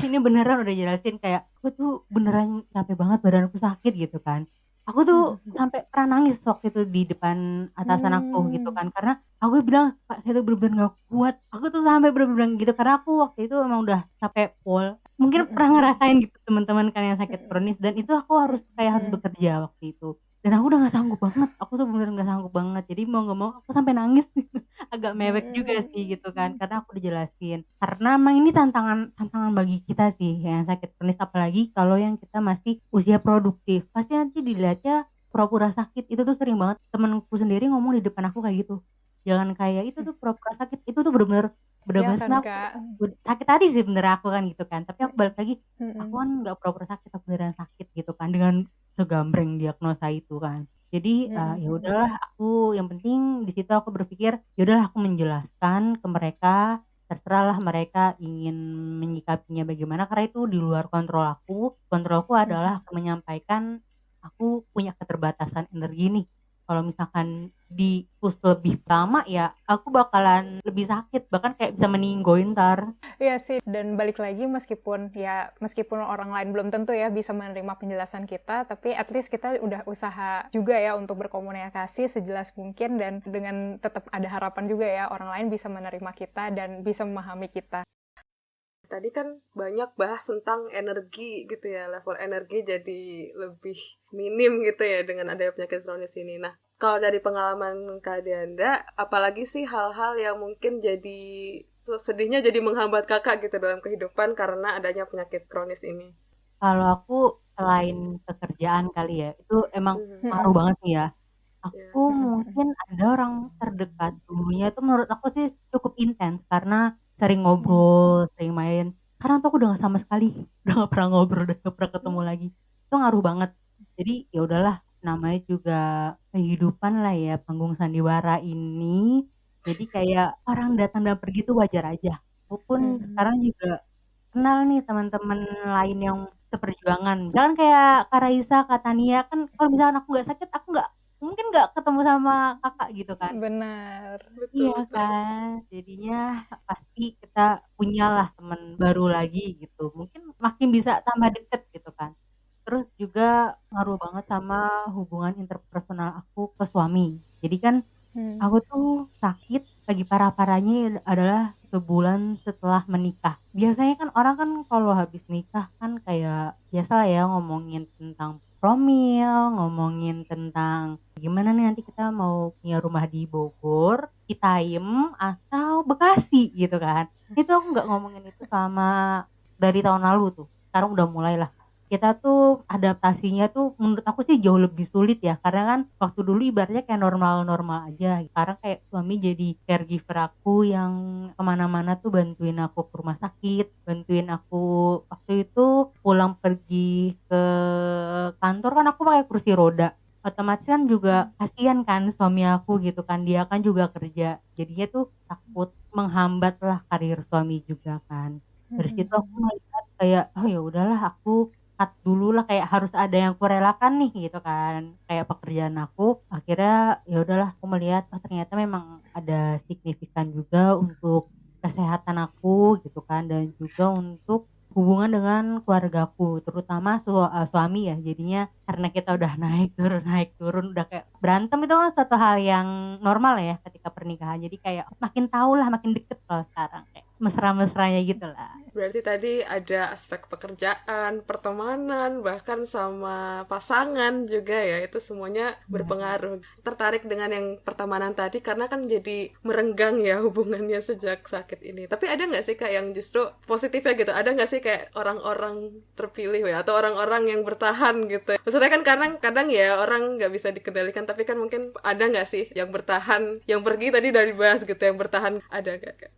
ini beneran udah jelasin kayak aku tuh beneran capek banget badanku sakit gitu kan. Aku tuh sampai pernah nangis waktu itu di depan atasan aku gitu kan karena aku bilang Pak saya tuh bener-bener gak kuat. Aku tuh sampai bener-bener bilang gitu karena aku waktu itu emang udah capek pol. Mungkin pernah ngerasain gitu teman-teman kan yang sakit kronis dan itu aku harus kayak harus bekerja waktu itu. Dan aku udah gak sanggup banget. Aku tuh bener-bener gak sanggup banget. Jadi mau gak mau aku sampai nangis. Agak mewek juga sih gitu kan karena aku dijelasin karena emang ini tantangan bagi kita sih yang sakit kronis apalagi kalau yang kita masih usia produktif pasti nanti dilihatnya pura-pura sakit itu tuh sering banget temenku sendiri ngomong di depan aku kayak gitu jangan kayak itu tuh pura-pura sakit itu tuh bener-bener Ya kan, sebenarnya Kak? sakit hati sih bener aku kan gitu kan tapi aku balik lagi aku kan nggak pura-pura sakit aku beneran sakit gitu kan dengan segambreng diagnosa itu kan jadi ya udahlah aku yang penting di situ aku berpikir ya udahlah aku menjelaskan ke mereka terserahlah mereka ingin menyikapinya bagaimana karena itu di luar kontrolku adalah aku menyampaikan aku punya keterbatasan energi nih kalau misalkan di push lebih lama ya aku bakalan lebih sakit bahkan kayak bisa meninggoy ntar. Iya sih, dan balik lagi meskipun orang lain belum tentu ya bisa menerima penjelasan kita, tapi at least kita udah usaha juga ya untuk berkomunikasi sejelas mungkin dan dengan tetap ada harapan juga ya orang lain bisa menerima kita dan bisa memahami kita. Tadi kan banyak bahas tentang energi gitu ya, level energi jadi lebih minim gitu ya dengan adanya penyakit kronis ini. Nah, kalau dari pengalaman Kak Dianda, apalagi sih hal-hal yang mungkin jadi sedihnya jadi menghambat kakak gitu dalam kehidupan karena adanya penyakit kronis ini? Kalau aku selain pekerjaan kali ya, itu emang ngaruh banget sih ya. Aku mungkin ada orang terdekat dulunya itu menurut aku sih cukup intens karena sering ngobrol, sering main. Sekarang tuh aku udah gak sama sekali, udah gak pernah ngobrol, udah gak pernah ketemu lagi. Itu ngaruh banget. Jadi ya udahlah, namanya juga kehidupan lah ya, panggung sandiwara ini Jadi kayak orang datang dan pergi itu wajar aja. Walaupun sekarang juga kenal nih teman-teman lain yang seperjuangan. Misalkan kayak Kak Raisa, Kak Tania kan kalau misalkan aku nggak sakit, aku nggak mungkin nggak ketemu sama kakak gitu kan. Benar. Betul, Iya betul. kan, jadinya pasti kita punyalah teman baru lagi gitu. Mungkin makin bisa tambah deket gitu kan. Terus juga ngaruh banget sama hubungan interpersonal aku ke suami. Jadi kan aku tuh sakit lagi parah-parahnya adalah sebulan setelah menikah. Biasanya kan orang kan kalau habis nikah kan kayak biasa lah ya ngomongin tentang promil, ngomongin tentang gimana nih nanti kita mau punya rumah di Bogor, Citayam atau Bekasi gitu kan. Itu aku nggak ngomongin itu selama dari tahun lalu tuh. Sekarang udah mulai lah kita tuh adaptasinya tuh menurut aku sih jauh lebih sulit ya karena kan waktu dulu ibaratnya kayak normal-normal aja sekarang kayak suami jadi caregiver aku yang kemana-mana tuh bantuin aku ke rumah sakit, bantuin aku waktu itu pulang pergi ke kantor kan aku pakai kursi roda, otomatis kan juga kasihan kan suami aku gitu kan, dia kan juga kerja jadinya tuh takut menghambat lah karir suami juga kan. Dari situ aku melihat kayak oh ya udahlah aku cut dulu lah kayak harus ada yang kurelakan nih gitu kan kayak pekerjaan aku akhirnya ya udahlah aku melihat oh ternyata memang ada signifikan juga untuk kesehatan aku gitu kan dan juga untuk hubungan dengan keluargaku terutama suami ya jadinya karena kita udah naik turun udah kayak berantem itu kan suatu hal yang normal ya ketika pernikahan jadi kayak makin tahu lah makin deket kalau sekarang kayak mesra-mesranya gitu lah. Berarti tadi ada aspek pekerjaan, pertemanan, bahkan sama pasangan juga ya, itu semuanya berpengaruh. Tertarik dengan yang pertemanan tadi karena kan jadi merenggang ya hubungannya sejak sakit ini. Tapi ada nggak sih Kak yang justru positifnya gitu? Ada nggak sih kayak orang-orang terpilih ya, atau orang-orang yang bertahan gitu? Maksudnya kan kadang ya orang nggak bisa dikendalikan, tapi kan mungkin ada nggak sih yang bertahan, yang pergi tadi dari bahas gitu, yang bertahan ada nggak Kak?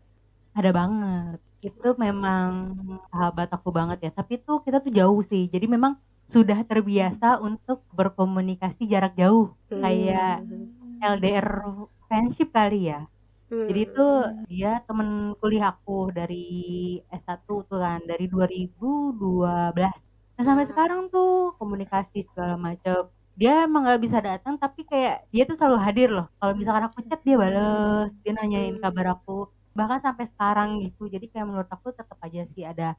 Ada banget. Itu memang sahabat aku banget ya. Tapi tuh kita tuh jauh sih. Jadi memang sudah terbiasa untuk berkomunikasi jarak jauh. Kayak LDR friendship kali ya. Jadi itu dia temen kuliah aku dari S1 tuh kan. Dari 2012. Nah sampai sekarang tuh komunikasi segala macam. Dia emang gak bisa datang tapi kayak dia tuh selalu hadir loh. Kalau misalkan aku chat dia bales. Dia nanyain kabar aku bahkan sampai sekarang gitu jadi kayak menurut aku tetap aja sih ada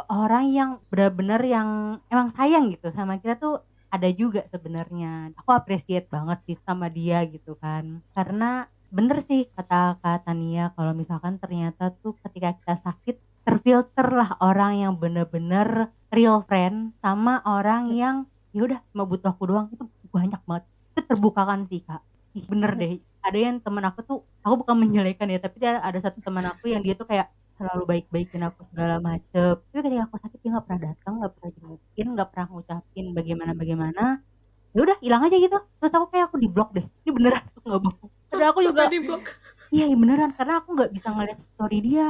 orang yang benar-benar yang emang sayang gitu sama kita tuh ada juga sebenarnya aku appreciate banget sih sama dia gitu kan karena bener sih kata Kak Tania kalau misalkan ternyata tuh ketika kita sakit terfilter lah orang yang bener-bener real friend sama orang yang ya udah cuma butuh aku doang itu banyak banget itu terbukakan sih Kak. Ih, bener deh ada yang temen aku tuh aku bukan menjelekan ya tapi ada satu teman aku yang dia tuh kayak selalu baik-baikin aku segala macem tapi ketika aku sakit dia nggak pernah datang nggak pernah jengukin nggak pernah ngucapin bagaimana ya udah hilang aja gitu terus aku kayak aku di blok deh ini beneran aku nggak bohong padahal aku juga Sampai di blok. iya beneran karena aku nggak bisa ngeliat story dia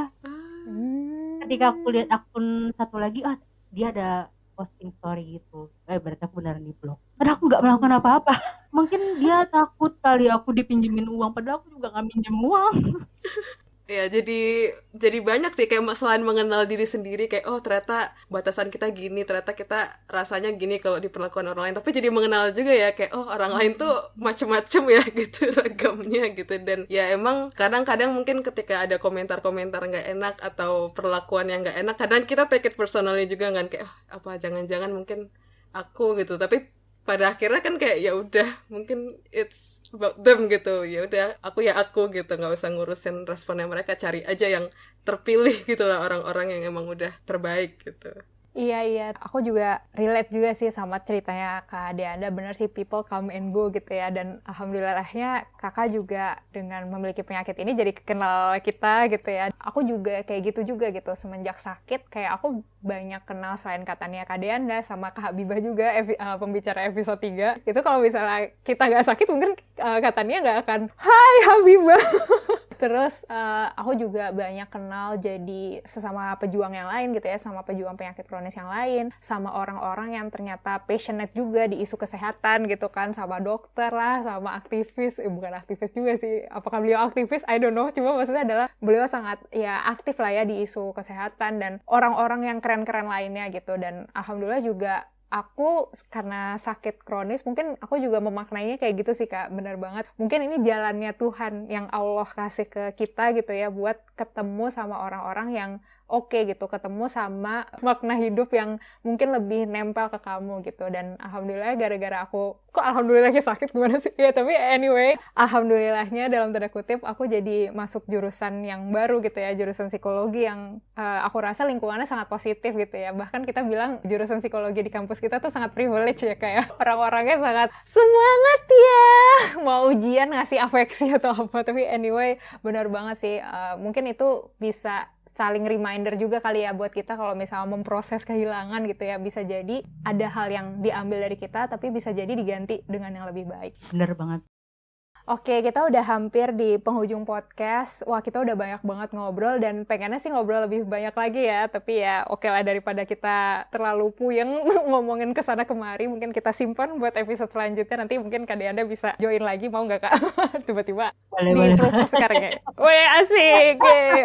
ketika aku lihat akun satu lagi dia ada posting story gitu berarti aku beneran di blok padahal aku nggak melakukan apa-apa mungkin dia takut kali aku dipinjemin uang padahal aku juga nggak minjem uang. Ya, jadi banyak sih kayak selain mengenal diri sendiri kayak oh ternyata batasan kita gini, ternyata kita rasanya gini kalau diperlakukan orang lain. Tapi jadi mengenal juga ya kayak oh orang lain tuh macem-macem ya gitu ragamnya gitu. Dan ya emang kadang-kadang mungkin ketika ada komentar-komentar nggak enak atau perlakuan yang nggak enak, kadang kita take it personally juga kan kayak oh, apa jangan-jangan mungkin aku gitu. Tapi pada akhirnya kan kayak ya udah mungkin it's about them gitu ya udah aku gitu nggak usah ngurusin responnya mereka cari aja yang terpilih gitu lah orang-orang yang emang udah terbaik gitu. Iya, aku juga relate juga sih sama ceritanya Kak Deanda, bener sih people come and go gitu ya, dan alhamdulillahnya kakak juga dengan memiliki penyakit ini jadi kenal kita gitu ya. Aku juga kayak gitu juga gitu, semenjak sakit kayak aku banyak kenal selain katanya Kak Deanda sama Kak Habibah juga, pembicara episode 3. Itu kalau misalnya kita nggak sakit mungkin katanya nggak akan, hai Habibah. Terus aku juga banyak kenal jadi sesama pejuang yang lain gitu ya, sama pejuang penyakit kronis yang lain, sama orang-orang yang ternyata passionate juga di isu kesehatan gitu kan, sama dokter lah, sama aktivis, bukan aktivis juga sih, apakah beliau aktivis, I don't know, cuma maksudnya adalah beliau sangat ya aktif lah ya di isu kesehatan dan orang-orang yang keren-keren lainnya gitu. Dan alhamdulillah juga aku karena sakit kronis, mungkin aku juga memaknainya kayak gitu sih Kak, benar banget. Mungkin ini jalannya Tuhan yang Allah kasih ke kita gitu ya, buat ketemu sama orang-orang yang oke gitu, ketemu sama makna hidup yang mungkin lebih nempel ke kamu gitu. Dan alhamdulillah gara-gara aku, kok alhamdulillahnya sakit gimana sih? Ya tapi anyway, alhamdulillahnya dalam tanda kutip aku jadi masuk jurusan yang baru gitu ya, jurusan psikologi yang aku rasa lingkungannya sangat positif gitu ya. Bahkan kita bilang jurusan psikologi di kampus kita tuh sangat privilege ya, kayak orang-orangnya sangat semangat ya, mau ujian ngasih afeksi atau apa. Tapi anyway, benar banget sih, mungkin itu bisa saling reminder juga kali ya buat kita kalau misalnya memproses kehilangan gitu ya, bisa jadi ada hal yang diambil dari kita tapi bisa jadi diganti dengan yang lebih baik. Bener banget. Oke, kita udah hampir di penghujung podcast. Wah, kita udah banyak banget ngobrol dan pengennya sih ngobrol lebih banyak lagi ya. Tapi ya oke lah, daripada kita terlalu puyeng ngomongin kesana kemari, mungkin kita simpan buat episode selanjutnya. Nanti mungkin Kak Deanda bisa join lagi, mau nggak Kak? Tiba-tiba Boleh. di-propose sekarang ya. Wih, asik!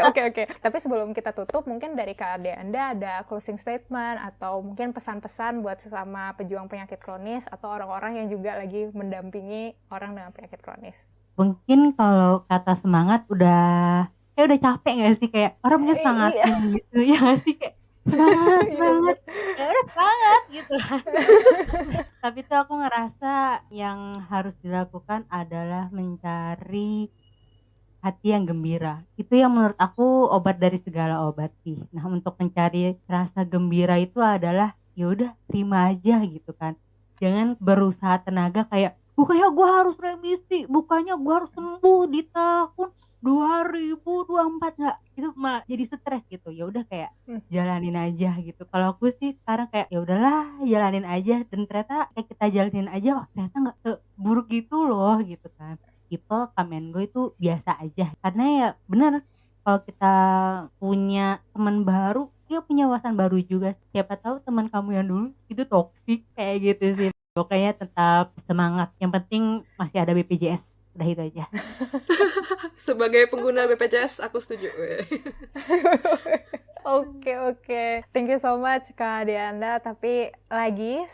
Oke. Tapi sebelum kita tutup, mungkin dari Kak Deanda ada closing statement atau mungkin pesan-pesan buat sesama pejuang penyakit kronis atau orang-orang yang juga lagi mendampingi orang dengan penyakit kronis. Mungkin kalau kata semangat udah capek gak sih, kayak orang mungkin semangatin gitu ya gak sih, kayak semangat ya udah semangat gitu. Tapi tuh aku ngerasa yang harus dilakukan adalah mencari hati yang gembira. Itu yang menurut aku obat dari segala obat sih. Nah, untuk mencari rasa gembira itu adalah ya udah terima aja gitu kan. Jangan berusaha tenaga kayak bukannya gue harus remisi, bukannya gue harus sembuh di tahun 2024, nggak, itu malah jadi stres gitu. Ya udah kayak jalanin aja gitu. Kalau aku sih sekarang kayak ya udahlah jalanin aja, dan ternyata kayak kita jalanin aja, wah ternyata nggak seburuk gitu loh gitu kan. People come and go itu biasa aja, karena ya bener kalau kita punya teman baru, ya punya wawasan baru juga. Siapa tahu teman kamu yang dulu itu toksik kayak gitu sih. Pokoknya tetap semangat. Yang penting masih ada BPJS. Udah itu aja. Sebagai pengguna BPJS, aku setuju. Oke. Thank you so much Kak Deanda. Tapi lagi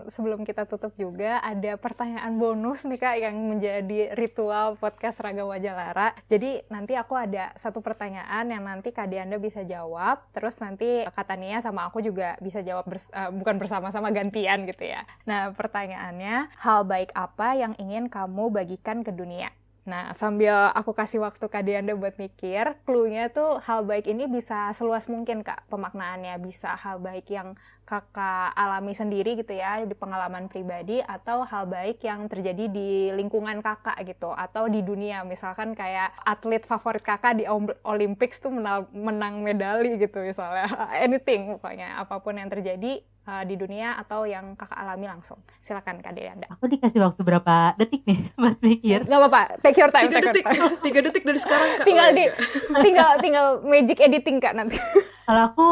sebelum kita tutup juga ada pertanyaan bonus nih Kak yang menjadi ritual podcast Ragam Wajah Lara. Jadi nanti aku ada satu pertanyaan yang nanti Kak Deanda bisa jawab. Terus nanti Kak Tania sama aku juga bisa jawab bukan bersama-sama, gantian gitu ya. Nah pertanyaannya, hal baik apa yang ingin kamu bagikan ke dunia? Nah, sambil aku kasih waktu Kak Deanda buat mikir, clue-nya tuh hal baik ini bisa seluas mungkin Kak pemaknaannya. Bisa hal baik yang Kakak alami sendiri gitu ya, di pengalaman pribadi, atau hal baik yang terjadi di lingkungan Kakak gitu, atau di dunia. Misalkan kayak atlet favorit Kakak di Olympics tuh menang medali gitu misalnya. Anything pokoknya, apapun yang terjadi di dunia atau yang Kakak alami langsung. Silakan Kak Deanda. Aku dikasih waktu berapa detik nih buat mikir? Gak apa-apa, take your time. 3 detik dari sekarang Kak. tinggal magic editing Kak nanti. Kalau aku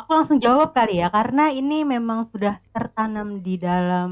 langsung jawab kali ya, karena ini memang sudah tertanam di dalam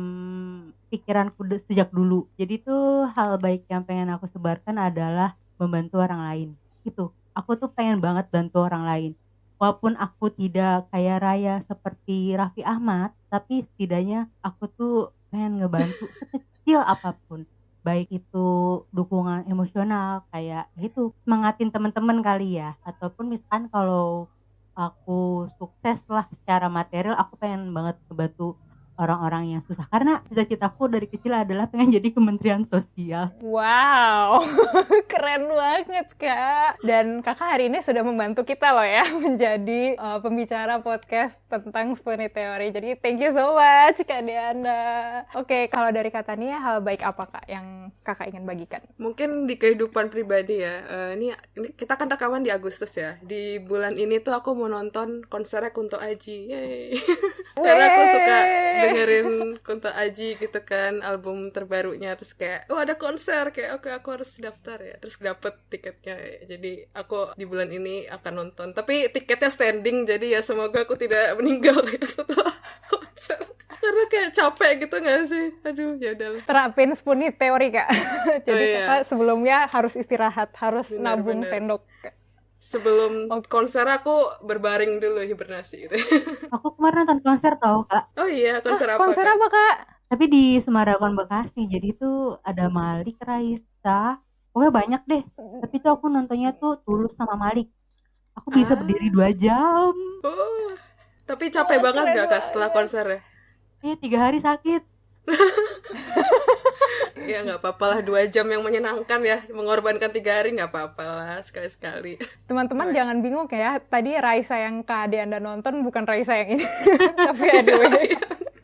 pikiranku sejak dulu. Jadi tuh hal baik yang pengen aku sebarkan adalah membantu orang lain. Gitu. Aku tuh pengen banget bantu orang lain. Walaupun aku tidak kaya raya seperti Raffi Ahmad, tapi setidaknya aku tuh pengen ngebantu sekecil apapun. Baik itu dukungan emosional, kayak gitu, semangatin teman-teman kali ya. Ataupun misalkan kalau aku sukses lah secara material, aku pengen banget ngebantu orang-orang yang susah. Karena cita-citaku dari kecil adalah pengen jadi Kementerian Sosial. Wow, keren banget Kak. Dan Kakak hari ini sudah membantu kita loh ya, menjadi pembicara podcast tentang Spoony Theory. Jadi thank you so much Kak Deanda. Oke, kalau dari Kak Tania, hal baik apa Kak yang Kakak ingin bagikan? Mungkin di kehidupan pribadi ya. Ini kita kan rekaman di Agustus ya. Di bulan ini tuh aku mau nonton konsernya Kunto Aji. Yeay. Karena aku suka dengerin Kunto Aji gitu kan, album terbarunya, terus kayak ada konser, kayak oke aku harus daftar ya, terus dapet tiketnya ya. Jadi aku di bulan ini akan nonton, tapi tiketnya standing, jadi ya semoga aku tidak meninggal ya setelah konser, karena kayak capek gitu nggak sih, aduh ya udahlah. Terapin Spoonie teori Kak. Jadi iya. Kakak sebelumnya harus istirahat, harus Benar, nabung benar. sendok. Sebelum konser aku berbaring dulu, hibernasi gitu. Aku kemarin nonton konser tau Kak, Oh iya, konser apa? Konser Kak? apa Kak? tapi di Sumaraga Bekasi. Jadi tuh ada Malik, Raisa, pokoknya banyak deh. Tapi tuh aku nontonnya tuh Tulus sama Malik. Aku bisa berdiri 2 jam. Oh, tapi capek banget keren gak Kak setelah konsernya? Iya 3 hari sakit. Ya nggak apa-apa lah, 2 jam yang menyenangkan ya, mengorbankan 3 hari nggak apa-apa lah, sekali-sekali. Teman-teman jangan bingung ya, tadi Raisa yang Kak Anda nonton bukan Raisa yang ini. Tapi anyway.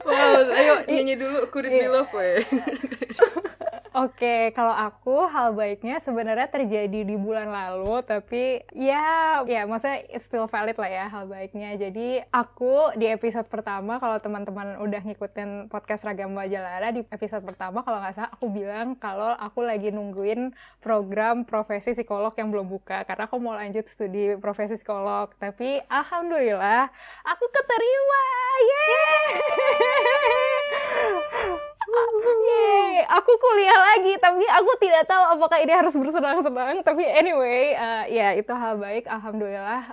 Wow, ayo nyanyi dulu Could It Be Love we. Oke, kalau aku hal baiknya sebenarnya terjadi di bulan lalu, tapi ya maksudnya it's still valid lah ya hal baiknya. Jadi aku di episode pertama, kalau teman-teman udah ngikutin podcast Ragam Wajalara, di episode pertama kalau nggak salah aku bilang kalau aku lagi nungguin program profesi psikolog yang belum buka, karena aku mau lanjut studi profesi psikolog. Tapi alhamdulillah aku keterima, yeay, aku kuliah lagi, tapi aku tidak tahu apakah ini harus bersenang-senang. Tapi anyway, ya itu hal baik, alhamdulillah.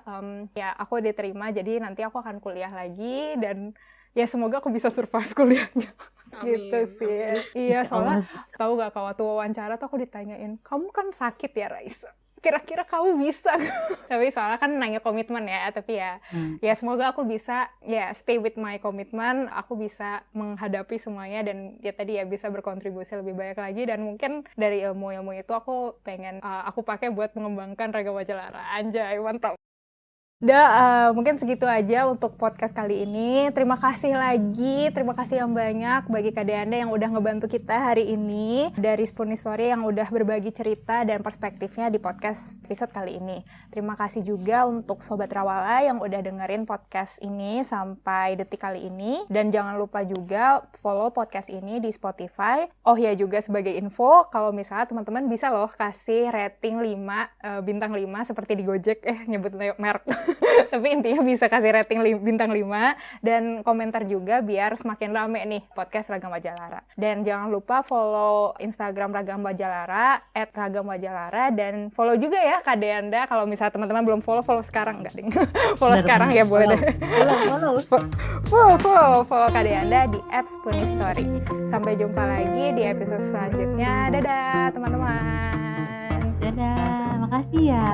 Ya aku diterima, jadi nanti aku akan kuliah lagi dan ya semoga aku bisa survive kuliahnya. Amin, Gitu sih. amin. Iya, soalnya tahu gak, waktu wawancara tuh aku ditanyain, kamu kan sakit ya Raisa? Kira-kira kamu bisa? Tapi soalnya kan nanya komitmen ya, tapi ya semoga aku bisa stay with my commitment, aku bisa menghadapi semuanya dan ya tadi ya bisa berkontribusi lebih banyak lagi, dan mungkin dari ilmu-ilmu itu aku pengen aku pakai buat mengembangkan Ragam Wajalara. Anjay, mantap. Udah, mungkin segitu aja untuk podcast kali ini. Terima kasih yang banyak bagi Kak Deanda yang udah ngebantu kita hari ini, dari Spoonie Story yang udah berbagi cerita dan perspektifnya di podcast episode kali ini. Terima kasih juga untuk Sobat Rawala yang udah dengerin podcast ini sampai detik kali ini, dan jangan lupa juga follow podcast ini di Spotify. Oh ya, juga sebagai info, kalau misalnya teman-teman bisa loh kasih rating 5, bintang 5 seperti di Gojek, nyebut merek. Tapi intinya bisa kasih rating bintang 5 dan komentar juga biar semakin rame nih podcast Ragam Wajalara. Dan jangan lupa follow Instagram Ragam Wajalara @ragamwajalara, dan follow juga ya Kak Deanda. Kalau misalnya teman-teman belum follow sekarang, enggak ding. Follow sekarang ya, boleh deh. Follow Kak Deanda di @SpoonnieStory. Sampai jumpa lagi di episode selanjutnya. Dadah teman-teman. Dadah, makasih ya.